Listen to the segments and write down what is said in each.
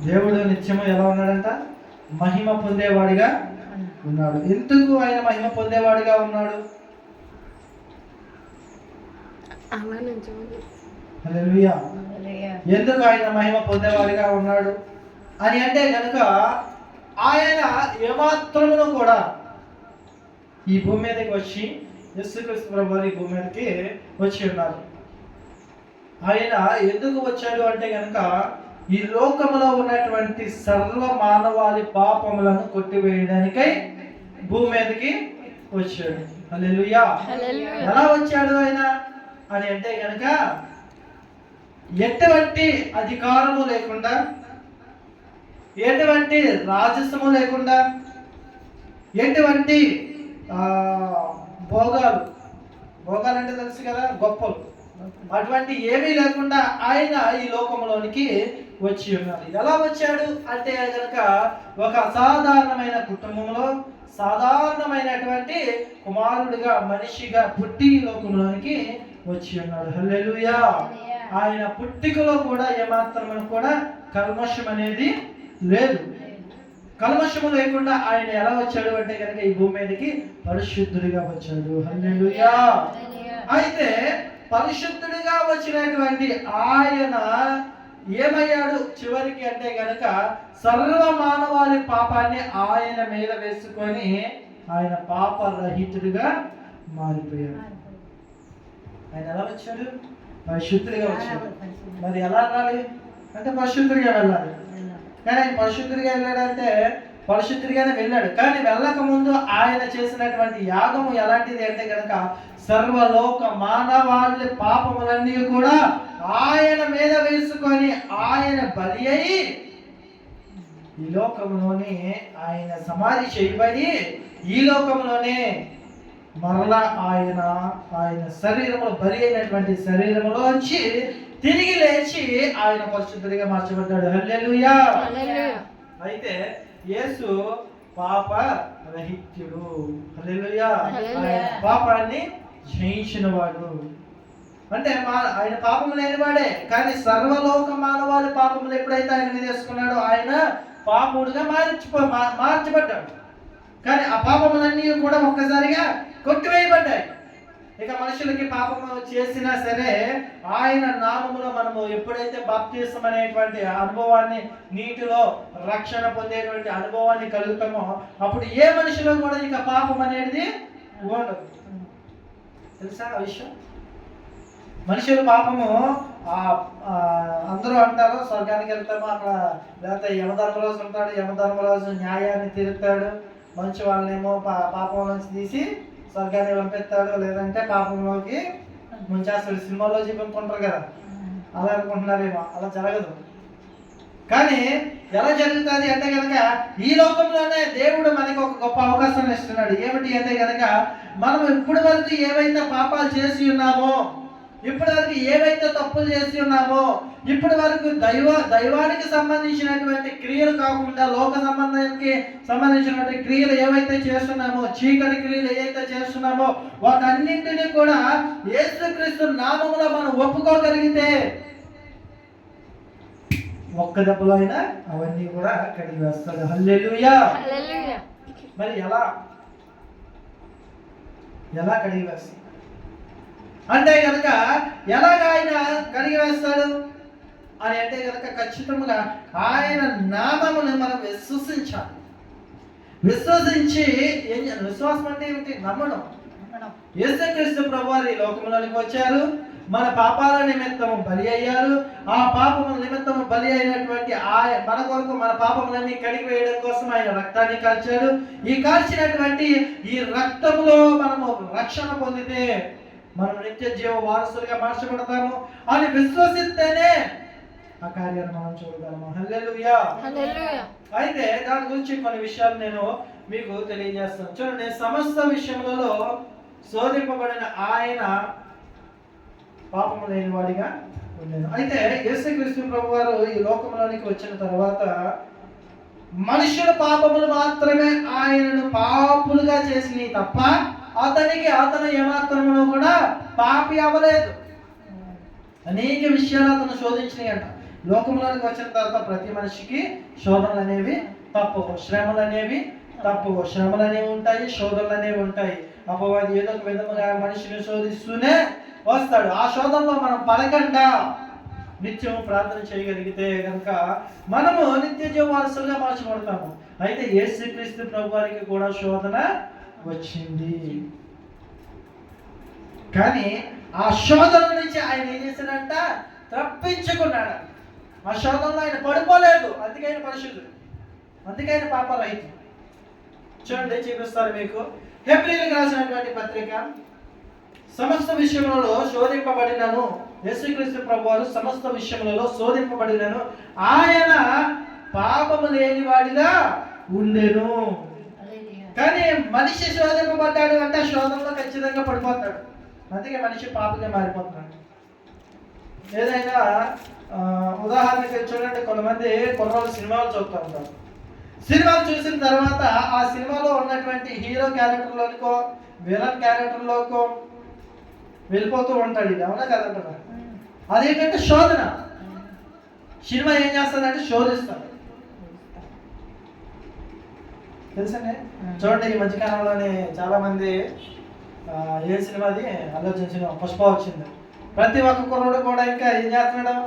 దేవుడు నిత్యము ఎలా ఉన్నాడంట? మహిమ పొందేవాడిగా ఉన్నాడు. ఎందుకు ఆయన మహిమ పొందేవాడిగా ఉన్నాడు? హల్లెలూయా. ఎందుకు ఆయన మహిమ పొందేవాడిగా ఉన్నాడు అని అంటే కనుక ఆయన ఏమాత్రమును కూడా ఈ భూమి మీదకి వచ్చి యేసుక్రీస్తు ప్రభువు ఈ భూమి మీదకి వచ్చి ఉన్నారు. ఆయన ఎందుకు వచ్చాడు అంటే కనుక ఈ లోకములో ఉన్నటువంటి సర్వ మానవాళి పాపములను కొట్టివేయడానికై భూమి మీదకి వచ్చాడు. హల్లెలూయా. ఎలా వచ్చాడు ఆయన అని అంటే కనుక ఎటువంటి అధికారము లేకుండా, ఎటువంటి రాజస్వము లేకుండా, ఎటువంటి భోగాలు అంటే తెలుసు కదా, గొప్పలు, అటువంటి ఏమీ లేకుండా ఆయన ఈ లోకంలోనికి వచ్చి ఉన్నారు. ఎలా వచ్చాడు అంటే కనుక ఒక అసాధారణమైన కుటుంబంలో సాధారణమైనటువంటి కుమారుడిగా మనిషిగా పుట్టి ఈ లోకంలోనికి వచ్చి ఉన్నాడు. హల్లెలూయా. ఆయన పుట్టికలో కూడా ఏమాత్రం కూడా కల్మషం అనేది లేదు. కల్మషము లేకుండా ఆయన ఎలా వచ్చాడు అంటే కనుక ఈ భూమి మీదకి పరిశుద్ధుడిగా వచ్చాడు. హల్లెలూయా. అయితే పరిశుద్ధుడిగా వచ్చినటువంటి ఆయన ఏమయ్యాడు చివరికి అంటే కనుక సర్వ మానవాళి పాపాన్ని ఆయన మీద వేసుకొని ఆయన పాపరహితుడిగా మారిపోయాడు. ఆయన ఎలా వచ్చాడు? పరిశుద్ధుడిగా వచ్చాడు. మరి ఎలా వెళ్ళాలి అంటే పరిశుద్ధుడిగా వెళ్ళాలి. కానీ ఆయన పరిశుద్ధుడిగా వెళ్ళాడంటే పరిశుద్ధుడిగానే వెళ్ళాడు. కానీ వెళ్ళక ముందు ఆయన చేసినటువంటి యాగము ఎలాంటిది అంటే కనుక సర్వలోక మానవాళి పాపములన్నీ కూడా ఆయన మీద వేసుకొని ఆయన బలి అయి ఈ లోకంలోనే ఆయన సమాధి చేయబడి ఈ లోకంలోనే మరలా ఆయన శరీరములో బలి అయినటువంటి శరీరములోంచి తిరిగి లేచి ఆయన పరిశుద్ధుడిగా మార్చబడ్డాడు. హల్లెలూయా. అయితే యేసు పాప రహిత్యుడు. హల్లెలూయా. పాపాన్ని జయించిన వాడు అంటే ఆయన పాపము లేనివాడే. కానీ సర్వలోక మానవాళి పాపములు ఎప్పుడైతే ఆయన మీద వేసుకున్నాడో ఆయన పాపుడుగా మార్చబడ్డాడు. కానీ ఆ పాపములన్నీ కూడా ఒక్కసారిగా కొట్టివేయబడ్డాయి. ఇక మనుషులకి పాపము చేసినా సరే ఆయన నామములో మనము ఎప్పుడైతే బాప్తిసం అనేటువంటి అనుభవాన్ని, నీటిలో రక్షణ పొందేటువంటి అనుభవాన్ని కలుగుతామో అప్పుడు ఏ మనిషిలో కూడా ఇక పాపం అనేది ఉండదు. తెలుసా ఆ విషయం? మనుషుల పాపము అందరూ అంటారు స్వర్గానికి వెళ్తాము, అక్కడ లేకపోతే యమధర్మరాజు ఉంటాడు, యమధర్మరాజు న్యాయాన్ని తీరుతాడు, మంచి వాళ్ళనేమో పాపం నుంచి తీసి స్వర్గాన్ని పంపిస్తాడు, లేదంటే పాపంలోకి ముంచేస్తాడు. సినిమాలో చూపించుకుంటారు కదా, అలా అనుకుంటున్నారేమో. అలా జరగదు. కానీ ఎలా జరుగుతుంది అంటే కనుక ఈ లోకంలోనే దేవుడు మనకి ఒక గొప్ప అవకాశాన్ని ఇస్తున్నాడు. ఏమిటి అంటే కనుక మనం ఇప్పటి వరకు ఏవైతే పాపాలు చేసి ఉన్నామో, ఇప్పటి వరకు ఏవైతే తప్పులు చేసి ఉన్నామో, ఇప్పటి వరకు దైవానికి సంబంధించినటువంటి క్రియలు కాకుండా లోక సంబంధానికి సంబంధించినటువంటి క్రియలు ఏవైతే చేస్తున్నామో, చీకటి క్రియలు ఏవైతే చేస్తున్నామో వాటన్నింటినీ కూడా యేసుక్రీస్తు నామములో మనం ఒప్పుకోగలిగితే ఒక్క దెబ్బలో అయినా అవన్నీ కూడా కడిగి వేస్తాడు. హల్లెలూయా. మరి ఎలా కడిగి వేస్తాడు అంటే కనుక ఎలాగ ఆయన కడిగి వేస్తాడు అని అంటే కనుక ఖచ్చితంగా ఆయన నామమును మనం విశ్వసించాలి. విశ్వసించి విశ్వాసం అంటే ఏమిటి? నమ్మడం. యేసుక్రీస్తు ప్రభువారు ఈ లోకంలోనికి వచ్చారు, మన పాపాల నిమిత్తము బలి అయ్యారు. ఆ పాపముల నిమిత్తము బలి అయినటువంటి మన కొరకు మన పాపములన్నీ కడిగి వేయడం కోసం ఆయన రక్తాన్ని కాల్చాడు. ఈ కాల్చినటువంటి ఈ రక్తములో మనము రక్షణ పొందితే మనం నిత్య జీవ వారసులుగా మార్చబడతాము అని విశ్వసిస్తేనే ఆ కార్యాన్ని మనం చూడగలము. హల్లెలూయా. అయితే దాని గురించి కొన్ని విషయాలు నేను మీకు తెలియజేస్తాను. చూడండి, సమస్త విషయములలో శోధింపబడిన ఆయన పాపము లేని వాడిగా ఉండేది. అయితే యేసుక్రీస్తు ప్రభువారు ఈ లోకంలోనికి వచ్చిన తర్వాత మనుషుల పాపములు మాత్రమే ఆయనను పాపులుగా చేసినవి తప్ప అతను ఏమాత్రమును కూడా పాపి అవ్వలేదు. అనేక విషయాలు అతను శోధించినాయి అంట. లోకంలోనికి వచ్చిన తర్వాత ప్రతి మనిషికి శోధనలు అనేవి తప్పవు, శ్రమలు అనేవి తప్పవు. శ్రమలు అనేవి ఉంటాయి, శోధనలు అనేవి ఉంటాయి. అపవాది ఏదో ఒక విధముగా మనిషిని శోధిస్తూనే వస్తాడు. ఆ శోధనలో మనం పడకుండా నిత్యం ప్రార్థన చేయగలిగితే కనుక మనము నిత్య జీవ వారసులుగా మార్చబడతాము. అయితే యేసుక్రీస్తు ప్రభు వారికి కూడా శోధన వచ్చింది, కానీ ఆ శోధన నుంచి ఆయన ఏం చేశాడంట? తప్పించుకున్నాడు. ఆ శోధనలో ఆయన పడిపోలేదు, అందుకే ఆయన పరిశుద్ధుడు, అందుకే ఆయన పాపరహితుడు. చూడండి, చూపిస్తారు మీకు. హెబ్రీయులకు రాసినటువంటి పత్రిక, సమస్త విషయములలో శోధింపబడినను, యేసుక్రీస్తు ప్రభువారు సమస్త విషయములలో శోధింపబడినను, ఆయన పాపము లేని వాడిగా ఉండెను. కానీ మనిషి శోధింపబడ్డాడు అంటే శోధనలో ఖచ్చితంగా పడిపోతాడు, అందుకే మనిషి పాపగా మారిపోతున్నాడు. ఏదైనా ఉదాహరణకి చూడండి, కొంతమంది కుర్రాళ్ళు సినిమాలు చూస్తూ ఉంటారు. సినిమాలు చూసిన తర్వాత ఆ సినిమాలో ఉన్నటువంటి హీరో క్యారెక్టర్లోనికో విలన్ క్యారెక్టర్లోకో వెళ్ళిపోతూ ఉంటాడు. ఇది అవునా కదంటారా? అదేంటంటే శోధన. సినిమా ఏం చేస్తుందంటే శోధిస్తాడు. తెలుసండి? చూడండి, ఈ మధ్యకాలంలోనే చాలా మంది ఏ సినిమాది ఆలోచించిన పుష్ప వచ్చింది. ప్రతి ఒక్క కుర్రోడు కూడా ఇంకా ఏం చేస్తున్నాడు?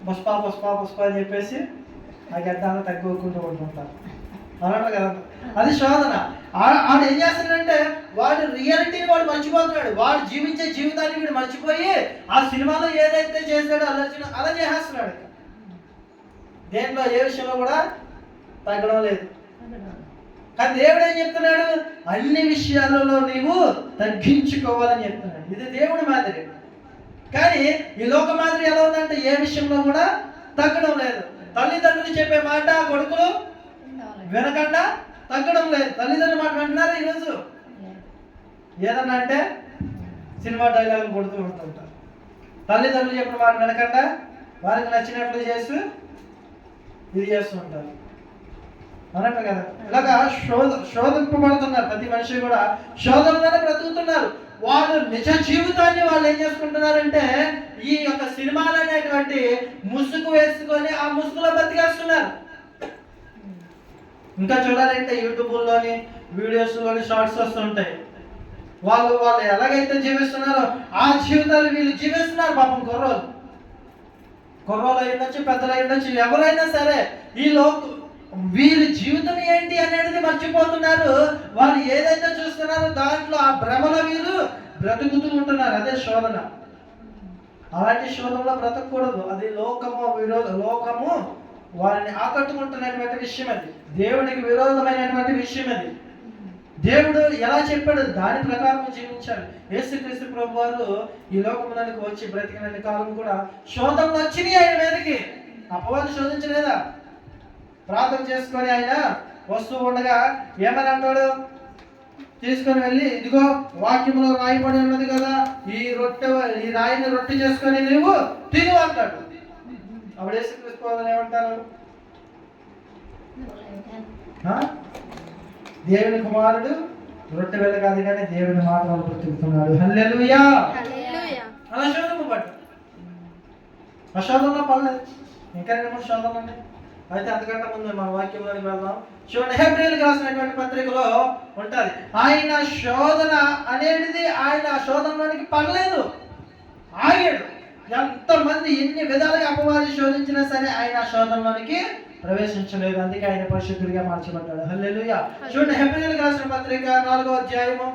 పుష్ప పుష్ప పుష్ప అని చెప్పేసి ఆ గడ్డాలను తగ్గుకుంటూ ఉంటుంటారు. అన్నట్టు కదా, అది శోధన. వాడు ఏం చేస్తున్నాడంటే వాడు రియాలిటీని వాడు మర్చిపోతున్నాడు. వాడు జీవించే జీవితాన్ని వీడు మర్చిపోయి ఆ సినిమాలో ఏదైతే చేశాడో అలా చేసేస్తున్నాడు. దేంట్లో ఏ విషయంలో కూడా తగ్గడం లేదు. కానీ దేవుడు ఏం చెప్తున్నాడు? అన్ని విషయాలలో నీవు తగ్గించుకోవాలని చెప్తున్నాడు. ఇది దేవుడి మాదిరి. కానీ ఈ లోక మాదిరి ఎలా ఉందంటే ఏ విషయంలో కూడా తగ్గడం లేదు. తల్లిదండ్రులు చెప్పే మాట కొడుకులు వినకుండా తగ్గడం లేదు. తల్లిదండ్రుల మాట వింటున్నారు ఈరోజు? ఏదన్నా అంటే సినిమా డైలాగులు కొడుతూ ఉంటుంటారు. తల్లిదండ్రులు చెప్పిన మాట వినకుండా వారికి నచ్చినట్లు చేస్తూ ఇది చేస్తూ ఉంటారు. అన్నట్టు కదా, ఇలాగా శోధింపబడుతున్నారు. ప్రతి మనిషి కూడా శోధనలోనే బ్రతుకుతున్నారు. వాళ్ళు నిజ జీవితాన్ని వాళ్ళు ఏం చేసుకుంటున్నారంటే ఈ యొక్క సినిమాలు అనేటువంటి ముసుగు వేసుకొని ఆ ముసుగులో బతికేస్తున్నారు. ఇంకా చూడాలంటే యూట్యూబ్లోని వీడియోస్లోని షార్ట్స్ వస్తుంటాయి. వాళ్ళు ఎలాగైతే జీవిస్తున్నారో ఆ జీవితాలు వీళ్ళు జీవిస్తున్నారు. పాపం కుర్రోలు అయ్యుండొచ్చు, పెద్దలు అయ్యుండొచ్చు, ఎవరైనా సరే వీరి జీవితం ఏంటి అనేది మర్చిపోతున్నారు. వాళ్ళు ఏదైతే చూస్తున్నారో దాంట్లో ఆ భ్రమలో వీరు బ్రతుకుతూ ఉంటున్నారు. అదే శోధన. అలాంటి శోధనలో బ్రతకూడదు. అది లోకము వారిని ఆకట్టుకుంటున్నటువంటి విషయం. అది దేవునికి విరోధమైనటువంటి విషయం. అది దేవుడు ఎలా చెప్పాడు దాని ప్రకారం జీవించాలి. యేసుక్రీస్తు ప్రభు వారు ఈ లోకమునకు వచ్చి బ్రతికిన కాలం కూడా శోధనలు వచ్చినాయి ఆయన మీదకి. అపవాది శోధించలేదా? ప్రార్థన చేసుకొని ఆయన వస్తూ ఉండగా ఏమని అంటాడు? తీసుకొని వెళ్ళి ఇదిగో వాక్యంలో రాయబడి ఉన్నది కదా, ఈ రాయిని రొట్టె చేసుకొని నువ్వు తిను అంటాడు. అప్పుడు యేసుక్రీస్తు ఏమంటారు? దేవుని కుమారుడు రొట్టె వెళ్ళ కాదు కానీ దేవుని మాటలు బ్రతుకుతున్నాడు. హల్లెలూయా. అలా శోధనపడ్డాడు. అశోధనలో పడలేదు. ఇంకా 2-3 శోధనలు ఉన్నాయి. అయితే అంతకంటే ముందు మన వాక్యంలోకి వెళ్దాం. చూడండి, హెబ్రీయులకు రాసినటువంటి పత్రికలో ఉంటుంది. ఆయన శోధన అనేది ఆయన శోధనలోనికి పడలేదు, ఆగాడు. ఎంతమంది ఎన్ని విధాలుగా అపవాది శోధించినా సరే ఆయన శోధనలోనికి ప్రవేశించలేదు. అందుకే ఆయన పరిశుద్ధుడిగా మార్చబడ్డాడు. హల్లెలూయా. చూడండి, హెబ్రీయులకు రాసిన పత్రిక 4వ అధ్యాయము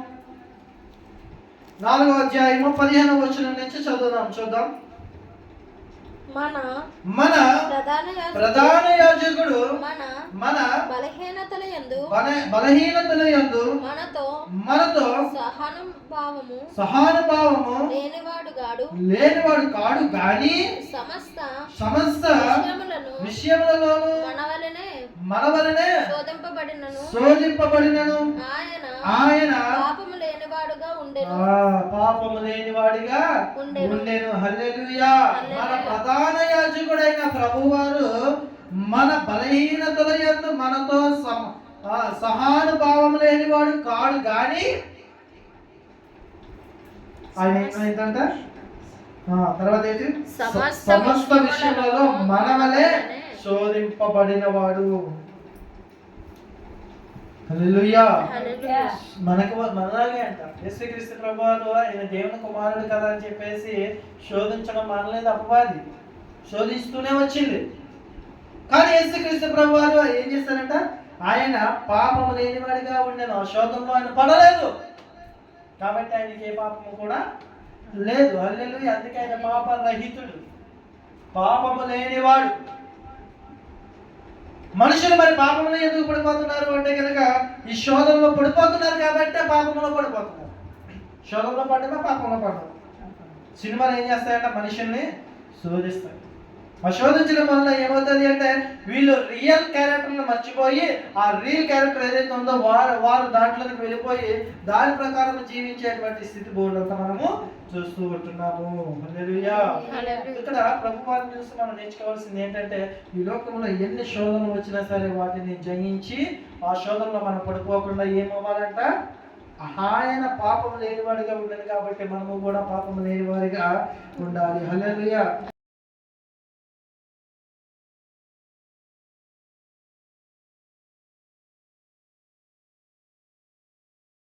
15వ వచనం నుంచి చూద్దాం. మన ప్రధాన యాజకుడు మన బలహీనతల యందు మనతో సహానుభావము లేనివాడు కాడు గాని సమస్త విషయములలోను మన వలనే శోధింపబడినను ఆయన పాపము లేనివాడిగా ఉండెను. హల్లెలూయా. మన ప్రధాన యాజకుడైన ప్రభువారు మన బలహీనతల యందు మనతో సహానుభావం లేనివాడు కాడు గాని ఆయన ఏంటంట? తర్వాత ఏంటి? సమస్త విషయములలో మనవలే శోధింపబడిన వాడు. హల్లెలూయా. మనలాగే అంట. యేసుక్రీస్తు ప్రభువారు ఆయన దేవుని కుమారుడు కదా అని చెప్పేసి శోధించడం మానలేదు అపవాది. శోధిస్తూనే వచ్చింది. కానీ యేసుక్రీస్తు ప్రభువారు ఏం చేస్తారంట? ఆయన పాపము లేనివాడిగా ఉండేను. ఆ శోధంలో ఆయన పడలేదు కాబట్టి ఆయనకి ఏ పాపము కూడా లేదు. హల్లెలూయా. అందుకే ఆయన పాపరహితుడు, పాపము లేనివాడు. మనుషులు మరి పాపంలో ఎందుకు పడిపోతున్నారు అంటే కనుక ఈ శోధనలో పడిపోతున్నారు కాబట్టి పాపంలో పడిపోతున్నారు. శోధనలో పడ్డమా పాపంలో పడ్డారు. సినిమాలు ఏం చేస్తాయంటే మనుషుల్ని శోధిస్తాయి. ఆ శోధించడం వల్ల ఏమవుతుంది అంటే వీళ్ళు రియల్ క్యారెక్టర్ని మర్చిపోయి ఆ రియల్ క్యారెక్టర్ ఏదైతే ఉందో వారు దాంట్లోకి వెళ్ళిపోయి దాని ప్రకారం జీవించేటువంటి స్థితి బోర్డంతా మనము చూస్తూ ఉంటున్నాము. హల్లెలూయా. ఇక్కడ ప్రభువారిని చూసి మనం నేర్చుకోవాల్సింది ఏంటంటే ఈ లోకంలో ఎన్ని శోధనలు వచ్చినా సరే వాటిని జయించి ఆ శోధనలో మనం పడిపోకుండా ఏమవ్వాలంట? ఆయన పాపం లేనివాడిగా ఉండదు కాబట్టి మనము కూడా పాపం లేనివాడిగా ఉండాలి. హల్లెలూయా.